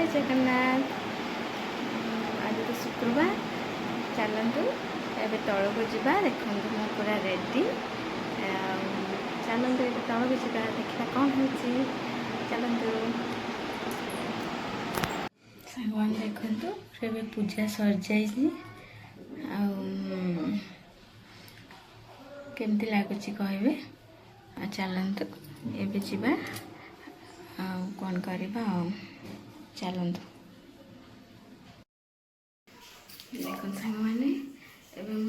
जय जगन्नाथ। आज तो शुक्रवार चलतु ए तौक जा देखो मैं पूरा रेडी चलतु ये तौक जा देखा कौन हो चलतु सामान देखु से पूजा सर जाइए केमती लगुच कहे चलतु एबे जीवा कौन करवा चलतु देख सांग मैंने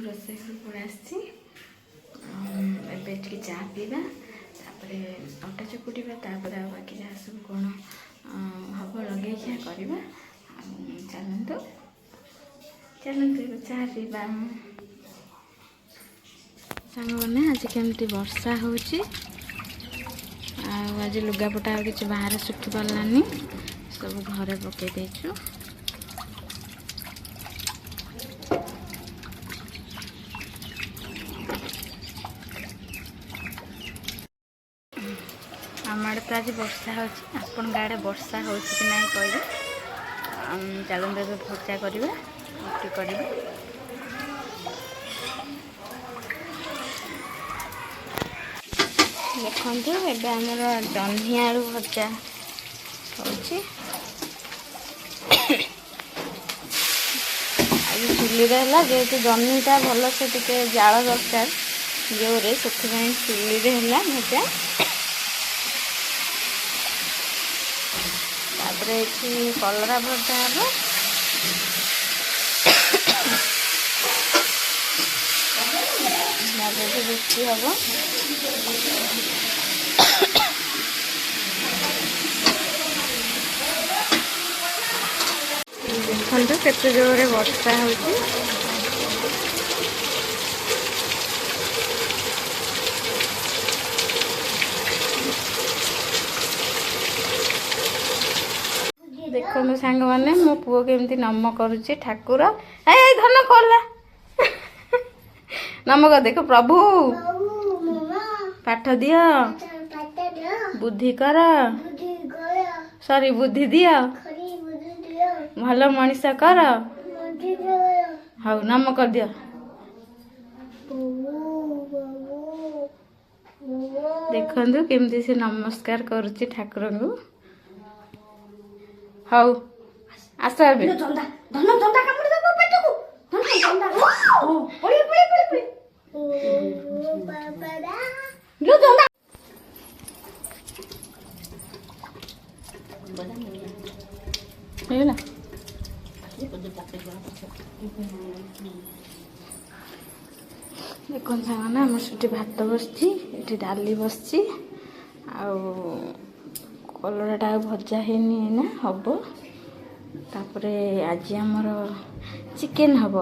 रोसे पड़े आसी चा पीवा अटा चकुटा बाकी जहाँ सब कौन हम लगे करवा चलतु चलतु चा पीवा सांग मैंने आज केमती वर्षा हो आज लुगापटा कि बाहर सुखी पारानी सब घरे पकई देचु आम आड़े तो आज वर्षा होपन गाड़े वर्षा हो कि ना कहे चलते ए भजा करवा रुटी करवा देखते एबे आमर जह्नी आलू भजा होची आज चुली जेहेतु जह्नीटा भल से टिके जाल दरकार जोरे से चुली भजा तापरे ये कलरा भजा हम रुचि हम देखो केते जोरे वर्षा होची देखो सांग मैंने मो पुओ केमती नम करुच्ची ठाकुर धन कला नम कर देख प्रभु पाठ दियो बुद्धि कर सॉरी बुद्धि दियो भल मनीष कर हाँ नम कर दियो देखु केमती से नमस्कार करुच्ची ठाकुर को हाँ आस देखो सामने आम से भात बसची डाली बसची कलराटा भजा है हम तापर आज आमर चिकेन हम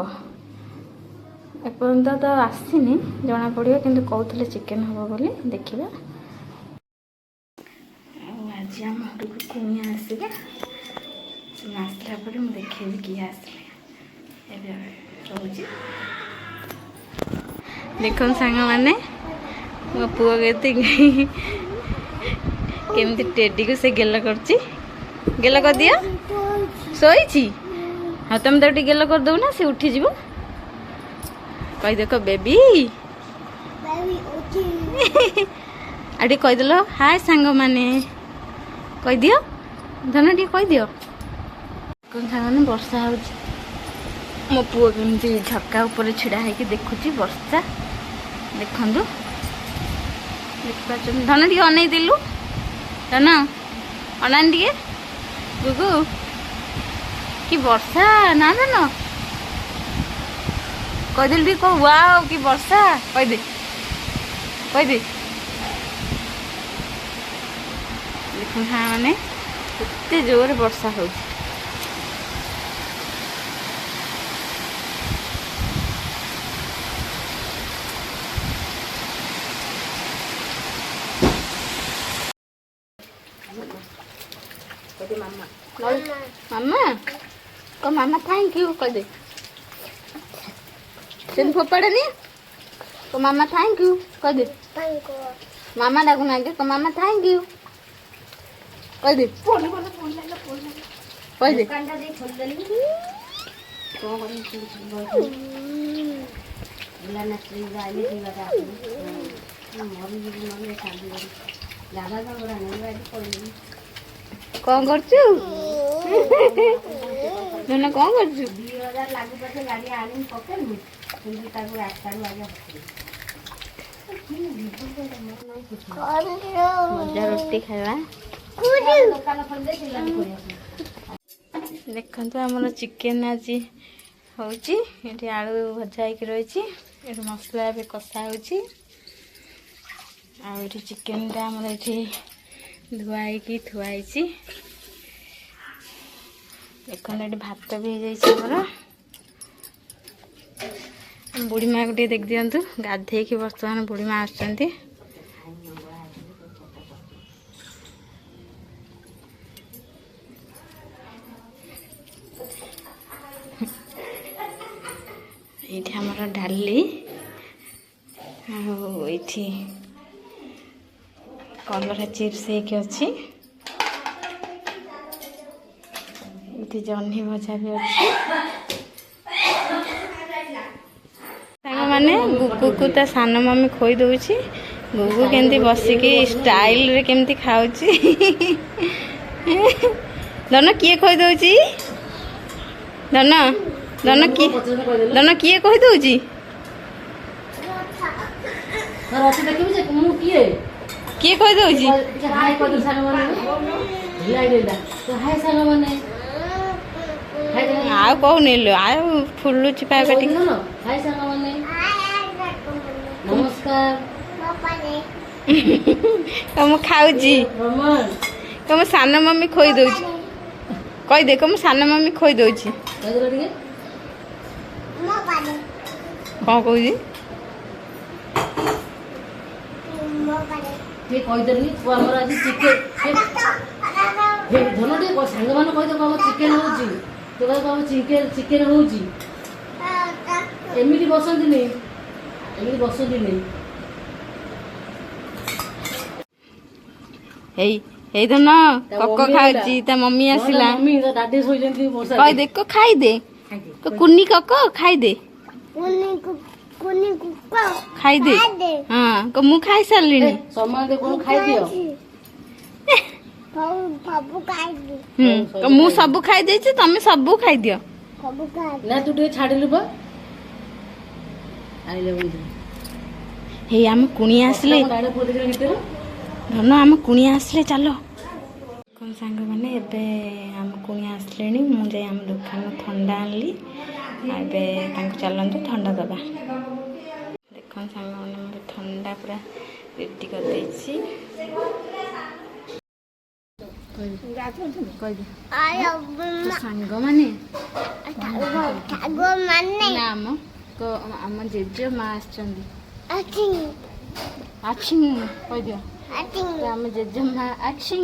एपर्यंत तो आसनी जना पड़ो कि कहते चिकेन हम बोली देखा आज आम घर को कुणिया आसला आसला पर मुझे देखेबी किए आसले रोज देख सांग मैंने मो पुओ के केमती टेडी को से गेल करची गेल कर दिया सोई हाँ तुम तो गेल कर दो ना से उठी जीव कही देख बेबी आटे कहीदेल हाय सांग माने कही दियो धन टी कही दियो कौन सांग वर्षा हो मो पुओ केमती झटका ऊपर छिड़ा है देखुची वर्षा देखु देख धन टी अन देलु धन अनान टे गुगु कि वर्षा ना धन कहीदेल टी कह वाओ कि वर्षा कहीदे देखो हाँ मैंने एते जोर वर्षा हो मामा को मामा थैंक यू कह दे सिन फोपाड़े नहीं को मामा थैंक यू कह दे मामा डाकुना को मामा थैंक यू कह दे କହିଦେ କଣ କରୁଛୁ ଧନ କଣ କରୁଛୁ ମଜା ରୁଟି ଖାଇବା ଦେଖନ୍ତୁ ଆମର ଚିକେନ ଆଜି ହେଉଛି ଏଠି ଆଳୁ ଭଜା ହେଇକି ରହିଛି ଏଠି ମସଲା ଏବେ କଷା ହେଉଛି ଆଉ ଏଠି ଚିକେନଟା ଆମର ଏଠି ଧୁଆ ହେଇକି ଥୁଆ ହେଇଛି ଦେଖନ୍ତୁ ଏଠି ଭାତ ବି ହେଇଯାଇଛି ଆମର ବୁଢ଼ୀ ମାଆକୁ ଟିକେ ଦେଖିଦିଅନ୍ତୁ ଗାଧେଇକି ବର୍ତ୍ତମାନ ବୁଢ଼ୀ ମାଆ ଆସୁଛନ୍ତି ଏଇଠି ଆମର ଡାଲି ଆଉ ଏଇଠି କଲରା ଚିପ୍ସ ହେଇକି ଅଛି ଏଠି ଜହ୍ନି ଭଜା ବି ଅଛି ସାଙ୍ଗମାନେ ଗୁଗୁକୁ ତା ସାନ ମମି ଖୋଇ ଦଉଛି ଗୁଗୁ କେମିତି ବସିକି ଷ୍ଟାଇଲରେ କେମିତି ଖାଉଛି ଧନ କିଏ ଖୋଇ ଦଉଛି ଧନ ଧନ କିଏ କହି ଦଉଛି କିଏ କହି ଦଉଛି ଆଉ କହୁନି ଲୋ ଆଉ ଫୁଲୁଛି ପାଇବା ଟିକେ ମୁଁ ଖାଉଛି ମୁଁ ସାନ ମମି ଖୋଇ ଦଉଛି କହିଦେ ମୁଁ ସାନ ମମି ଖୋଇ ଦଉଛି କଣ କହୁଛି କହିଦେଲି ଆମର ଆଜି ଚିକେନ ଧନ ଟିକେ ସାଙ୍ଗମାନେ କହିଦେ ଆମ ଚିକେନ ହଉଛି ତୁ କହିବ ଆମ ଚିକେନ ହଉଛି ଏମିତି ବସନ୍ତିନି ଏଇ ଧନ କକ ଖାଉଛି ତା ମମି ଆସିଲା କହିଦେ ଖାଇଦେ କୁନି କକ ଖାଇଦେ ଖାଇଦେ ହଁ ମୁଁ ଖାଇ ସାରିଲିଣି ମୁଁ ସବୁ ଖାଇ ଦେଇଛି ତମେ ସବୁ ଖାଇଦିଅ ନା ତୁ ଟିକେ ଛାଡ଼ିଲୁ ବା ହେଇ ଆମ କୁଣିଆ ଆସିଲେ ଧନ ଆମ କୁଣିଆ ଆସିଲେ ଚାଲ କଣ ସାଙ୍ଗମାନେ ଏବେ ଆମ କୁଣିଆ ଆସିଲେଣି ମୁଁ ଯାଇ ଆମ ଦୋକାନରୁ ଥଣ୍ଡା ଆଣିଲି ଏବେ ତାଙ୍କୁ ଚାଲନ୍ତୁ ଥଣ୍ଡା ଦେବା ଦେଖନ୍ତୁ ସାଙ୍ଗମାନେ ମୁଁ ଥଣ୍ଡା ପୁରା ରେଡ଼ି କରିଦେଇଛି ସାଙ୍ଗମାନେ ଆମ ଜେଜେ ମା ଆସିଛନ୍ତି କହିଦିଅ ଆମ ଜେଜେ ମା ଅଛି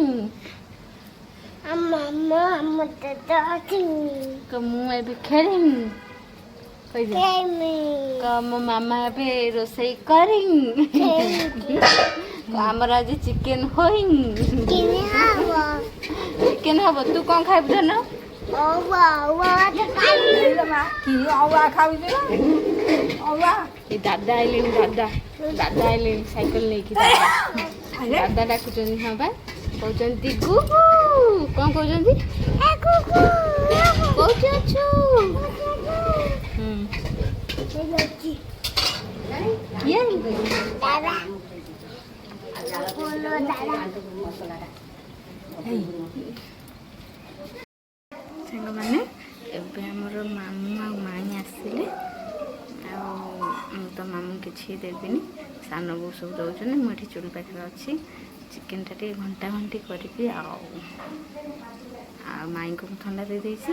ମୁଁ ଏବେ ଖେଳିନି ମୋ ମାମା ଏବେ ରୋଷେଇ କରିନି ଆମର ଆଜି ଚିକେନ ହୋଇନି ଚିକେନ ହବ ତୁ କଣ ଖାଇବୁ ଧନ ଦାଦା ଆଇଲେଣି ଦାଦା ଆଇଲେଣି ସାଇକେଲ ନେଇକି ଦାଦା ଡାକୁଛନ୍ତି ହଁ ବା କହୁଛନ୍ତି ଗୁଗୁ କଣ କହୁଛନ୍ତି କୋଉଠି ଅଛୁ ସାଙ୍ଗମାନେ ଏବେ ଆମର ମାମୁଁ ଆଉ ମାଇଁ ଆସିଲେ ଆଉ ମୁଁ ତ ମାମୁଁ କିଛି ଦେବିନି ସାନ ବୋଉ ସବୁ ଦେଉଛନ୍ତି ମୁଁ ଏଠି ଚୁଲି ପାଖରେ ଅଛି ଚିକେନଟା ଟିକେ ଘଣ୍ଟା ଘଣ୍ଟି କରିବି ଆଉ ମାଇଁଙ୍କୁ ମୁଁ ଥଣ୍ଡା ଦେଇଦେଇଛି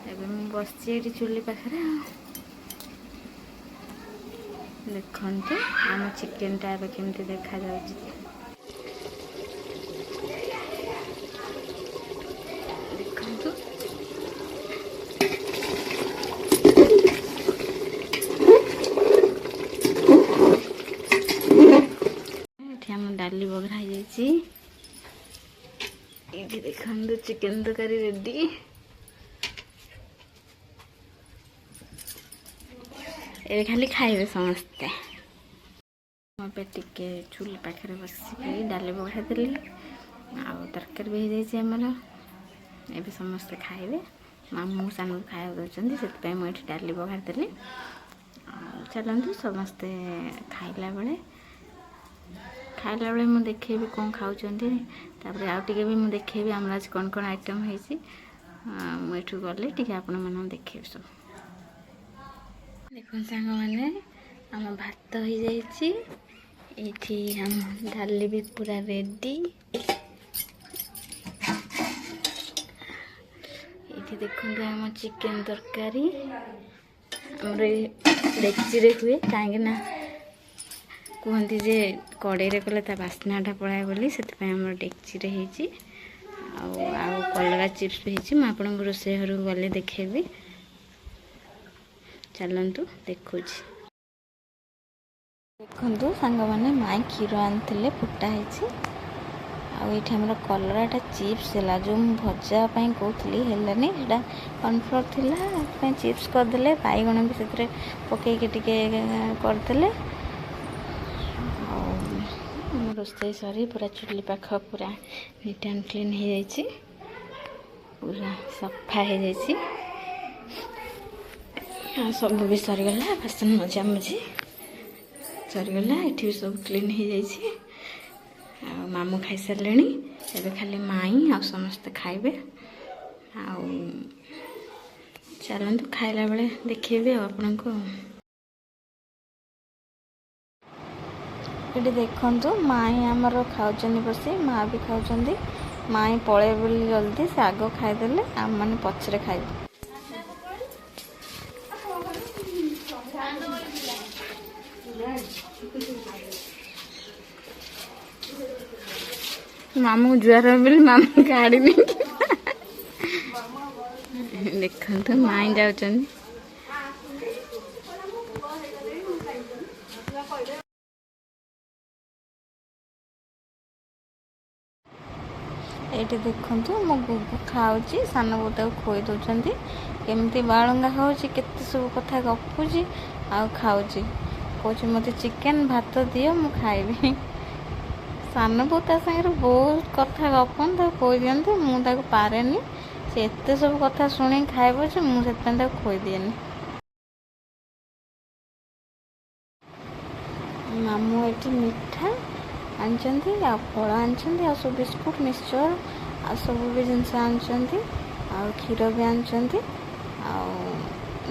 ଏବେ ମୁଁ ବସିଛି ଏଠି ଚୁଲି ପାଖରେ ଦେଖନ୍ତୁ ଆମ ଚିକେନଟା ଏବେ କେମିତି ଦେଖାଯାଉଛି ଦେଖନ୍ତୁ ଏଠି ଆମ ଡାଲି ବଘରା ହେଇଯାଇଛି ये देखो चिकेन तरकारी रेडी। ए खाली खाइबे समस्ते। पे टिके चूल पाखे बसिक डाली बघाई देली तरकारी भी हो जामर ए समस्ते खाइबे। मामू सान खाया दौरान से मुझे डाली बघाई देली। चलते समस्ते खाइला बेले मुझे देखेबी कौन खाऊँ आउ टे भी मुझे देखेबी आम आज कौन कौन आइटम होती मुझे गले टे आपण मैंने देखेबी सब। देख सांग मैंने आम भात हो जाइए आम डाली भी पूरा रेडी। ये देखो आम चिकेन तरकारी आमर डेक्ची हुए कहीं कहती जे कड़े कले बास्नाटा पलाए बोली से डेक्ची कलरा चिप्स भी होती मुझे आपको रोषे घर गले देखेबी। चलतु देखु देखु सांग मैंने माई क्षीर आनी फुटा है आमर कलराटा चिप्स है जो भजापी कहती है कॉर्नफ्लोर थी चिप्स करदे बैगण भी से पकईकि करदे रोषे सरी पूरा चुली पाख पूरा नीट एंड क्लीन हो जाइए पूरा सफा हो जाइए सब भी सरीगला बासन मजा मजी सरीगला ये भी सब क्लीन हो जाइए। मामू खाई सारे एवं खाली माई आ समस्ते खाइबे चलतु खाइला बेले देखेबी आपण को। ये देखु माई आमर खाऊँ बसी माँ भी खाऊँ माई पड़े बोली जल्दी से आग खाईदे आम मैंने पचरे खाइबे। मामू जुआर बोली मामू गाड़ी नहीं देखते माई जाऊँ ये देखु मो गुगु खाऊँ सान बोता खोई दौरान केमती बालंगा खाऊँ केते सब कथा गपुची खाऊँ कौच मत चिकेन भात दियो मु खाइबी। सान बोता सागर बहुत कथा गपन खोई दिखती मुझे पारे से एत सब कथा शुणी खाइब जे मुझे खोई दिए। मामू ये मिठा आनचंती आ फल आनचंती आ सब बिस्कुट मिक्सचर आ सब भी जिनस आनचंती आ क्षीर भी आनचंती आ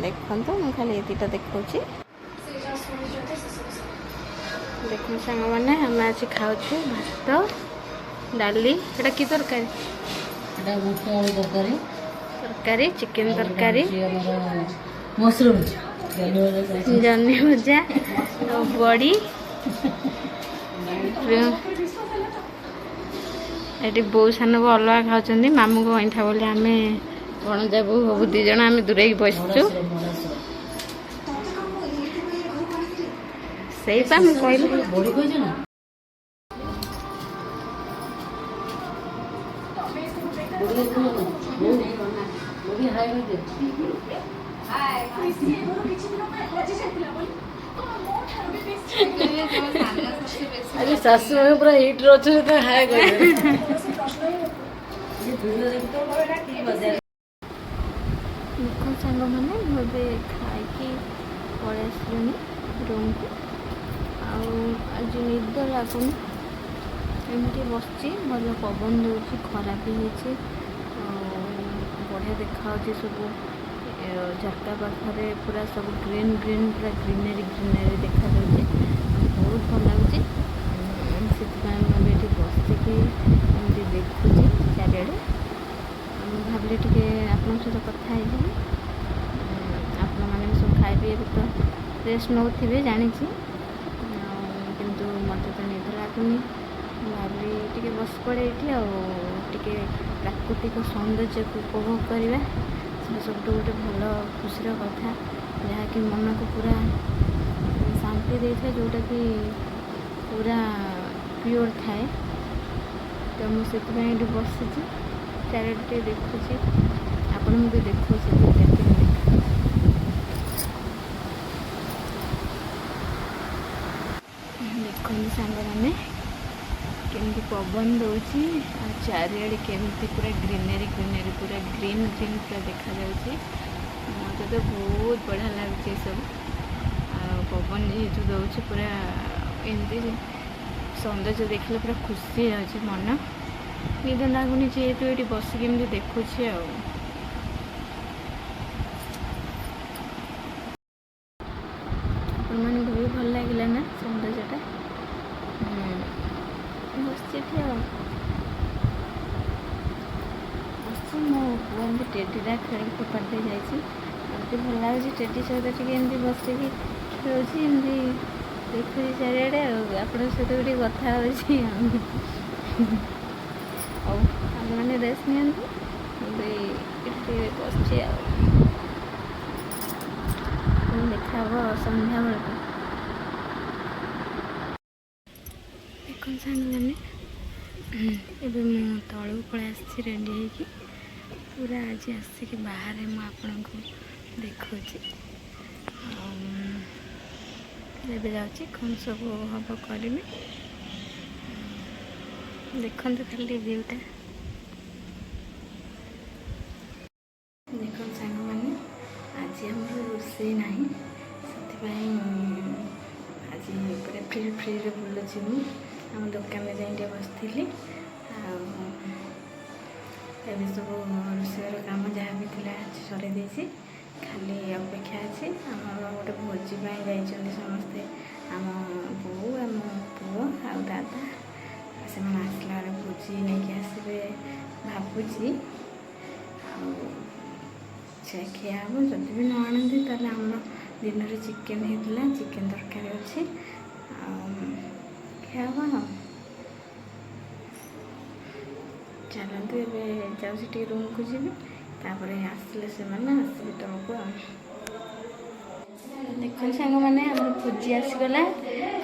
देखंतु मु खाली ये दुटा देखौची। देखो सांग मैंने हम आज खाऊ भात डाली एटा की तरकारी तरकारी चिकेन तरकारी मशरूम जन्नी भजा बड़ी ये बो सान को अलग खाऊँ मामू को अईठा बोली आम भणजा बो सब दीज आम दूरे बसचु से कहली बड़ी कह ना अरे सासू में पूरा हिट रोचे तो हाय देखो सांग मैंने मुझे खाई पड़े आसलुनि रूम को आज निद लगुनि एमती बस भल पवन दूसरी खरा भी होती बढ़िया देखा सब झरका पाखे पूरा सब ग्रीन ग्रीन पूरा ग्रीनरी ग्रीनरी देखा बहुत भल लगे से बसिकी एमती देखुची चारिड़े भाविले टे आपण सहित कथा आपण मैंने सब खाइबे तो रेस्ट नौथे जानी किंतु मत तो निद लगुनि भाविली टे बस पड़े ये प्राकृतिक सौंदर्य को उपभोग करवा सब गोटे भल खुशी कथा जहाँकि मन को पूरा शांति दे था जोटा कि पूरा प्योर थाए तो ତ ମୁଁ ସେଥିପାଇଁ ଏଠି ବସିଛି, ଚାରିଆଡ଼େ ଟିକେ ଦେଖୁଛି, ଆପଣଙ୍କୁ ବି ଦେଖୁଛି କେମିତି ଦେଖା। ଦେଖନ୍ତୁ ସାଙ୍ଗମାନେ କେମିତି ପବନ ଦେଉଛି ଆଉ ଚାରିଆଡ଼େ କେମିତି ପୁରା ଗ୍ରୀନେରୀ ଗ୍ରୀନେରୀ ପୁରା ଗ୍ରୀନ୍ ଗ୍ରୀନ୍ ପୁରା ଦେଖାଯାଉଛି। ମୋତେ ତ ବହୁତ ବଢ଼ିଆ ଲାଗୁଛି ଏସବୁ। ଆଉ ପବନ ଯେହେତୁ ଦେଉଛି ପୁରା ଏମିତି ସୌନ୍ଦର୍ଯ୍ୟ ଦେଖିଲେ ପୁରା ଖୁସି ହେଇଯାଉଛି ମନ। ନିଦ ଲାଗୁନି ଯେହେତୁ ଏଠି ବସିକି ଏମିତି ଦେଖୁଛି ଆଉ। ଆପଣମାନଙ୍କୁ ବି ଭଲ ଲାଗିଲା ନା ସୌନ୍ଦର୍ଯ୍ୟଟା? ବସିଛି ଏଠି ଆଉ ବସିଛି। ମୋ ପୁଅ ଏମିତି ଟେଡ଼ିଟା ଖେଳିକି ଫୋପାଡ଼ି ଦେଇ ଯାଇଛି। ମୋତେ ଭଲ ଲାଗୁଛି ଟେଡ଼ି ସହିତ ଟିକେ ଏମିତି ବସିକି ଖେଳୁଛି, ଏମିତି ଦେଖୁଛି ଚାରିଆଡ଼େ ଆଉ ଆପଣଙ୍କ ସହିତ ବି ଟିକେ କଥା ହେଉଛି ଆଉ। ହଉ ଆପଣମାନେ ରେଷ୍ଟ ନିଅନ୍ତୁ, ମୁଁ ବି ଏଠି ବସିଛି ଆଉ। ଦେଖା ହବ ସନ୍ଧ୍ୟାବେଳକୁ। ଦେଖନ୍ତୁ ସାଙ୍ଗମାନେ ଏବେ ମୁଁ ତଳକୁ ପଳେଇ ଆସିଛି ରେଡ଼ି ହେଇକି, ପୁରା ଆଜି ଆସିକି ବାହାରେ ମୁଁ ଆପଣଙ୍କୁ ଦେଖାଉଛି। ଏବେ ଯାଉଛି କ'ଣ ସବୁ ହବ କରିବି, ଦେଖନ୍ତୁ ଖାଲି ଭିଉଟା। ଦେଖନ୍ତୁ ସାଙ୍ଗମାନେ ଆଜି ଆମର ରୋଷେଇ ନାହିଁ, ସେଥିପାଇଁ ଆଜି ପୁରା ଫ୍ରିରେ ବୁଲୁଛି ମୁଁ। ଆମ ଦୋକାନରେ ଯାଇ ଟିକେ ବସିଥିଲି। ଆଉ ଏବେ ସବୁ ରୋଷେଇର କାମ ଯାହା ବି ଥିଲା ସରେଇ ଦେଇଛି, ଖାଲି ଅପେକ୍ଷା ଅଛି। ଆମର ଗୋଟେ ଭୋଜି ପାଇଁ ଯାଇଛନ୍ତି ସମସ୍ତେ, ଆମ ବୋଉ, ଆମ ପୁଅ ଆଉ ଦାଦା। ସେମାନେ ଆସିଲା ବେଳେ ଭୋଜି ନେଇକି ଆସିବେ ଭାବୁଛି। ଆଉ ସେ ଖିଆ ହେବ। ଯଦି ବି ନ ଆଣନ୍ତି ତାହେଲେ ଆମର ଦିନରେ ଚିକେନ୍ ହେଇଥିଲା, ଚିକେନ୍ ତରକାରୀ ଅଛି, ଆଉ ଖିଆ ହେବ ଆଉ। ଚାଲନ୍ତୁ ଏବେ ଯାଉଛି ଟିକେ ରୁମ୍କୁ ଯିବି, ତାପରେ ଆସିଲେ ସେମାନେ ଆସିବେ ତଳକୁ ଆଉ। ଦେଖନ୍ତୁ ସାଙ୍ଗମାନେ ଆମର ଭୋଜି ଆସିଗଲା,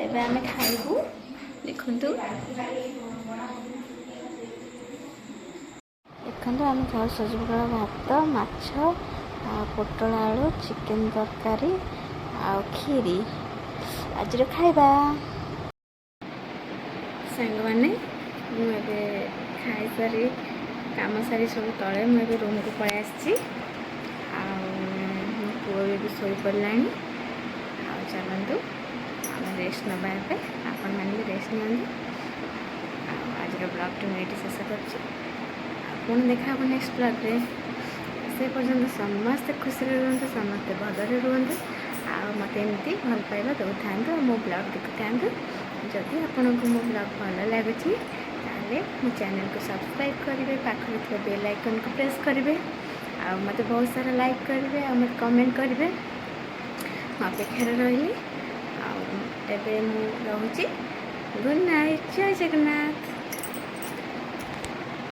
ଏବେ ଆମେ ଖାଇବୁ। ଦେଖନ୍ତୁ ଆମେ ଖାଉ ସଜ ପଖାଳ ଭାତ, ମାଛ, ପୋଟଳ ଆଳୁ, ଚିକେନ୍ ତରକାରୀ ଆଉ କ୍ଷୀରି ଆଜିର ଖାଇବା। ସାଙ୍ଗମାନେ ମୁଁ ଏବେ ଖାଇସାରି କାମ ସାରି ସବୁ ତଳେ ମୁଁ ଏବେ ରୁମ୍କୁ ପଳେଇ ଆସିଛି। ଆଉ ମୋ ପୁଅ ବି ଶୋଇପଡ଼ିଲାଣି। ଆଉ ଚାଲନ୍ତୁ ଆମେ ରେଷ୍ଟ ନେବା ଏବେ, ଆପଣମାନେ ବି ରେଷ୍ଟ ନିଅନ୍ତୁ। ଆଉ ଆଜିର ବ୍ଲଗ୍ଟି ମୁଁ ଏଇଠି ଶେଷ କରୁଛି। ଆଉ ପୁଣି ଦେଖା ହେବ ନେକ୍ସଟ ବ୍ଲଗ୍ରେ। ସେ ପର୍ଯ୍ୟନ୍ତ ସମସ୍ତେ ଖୁସିରେ ରୁହନ୍ତୁ, ସମସ୍ତେ ଭଲରେ ରୁହନ୍ତୁ, ଆଉ ମୋତେ ଏମିତି ଭଲ ପାଇବା ଦେଉଥାନ୍ତୁ, ଆଉ ମୋ ବ୍ଲଗ୍ ଦେଖୁଥାନ୍ତୁ। ଯଦି ଆପଣଙ୍କୁ ମୋ ବ୍ଲଗ୍ ଭଲ ଲାଗୁଛି ତାହେଲେ ମୋ ଚ୍ୟାନେଲକୁ ସବସ୍କ୍ରାଇବ୍ କରିବେ, ପାଖରେ ଥିବା ବେଲ୍ ଆଇକନ୍କୁ ପ୍ରେସ୍ କରିବେ, ଆଉ ମୋତେ ବହୁତ ସାରା ଲାଇକ୍ କରିବେ, ଆଉ ମୋତେ କମେଣ୍ଟ କରିବେ। ମୁଁ ଅପେକ୍ଷାରେ ରହିଲି। ଆଉ ଏବେ ମୁଁ ରହୁଛି। ଗୁଡ଼୍ ନାଇଟ୍, ଜୟ ଜଗନ୍ନାଥ।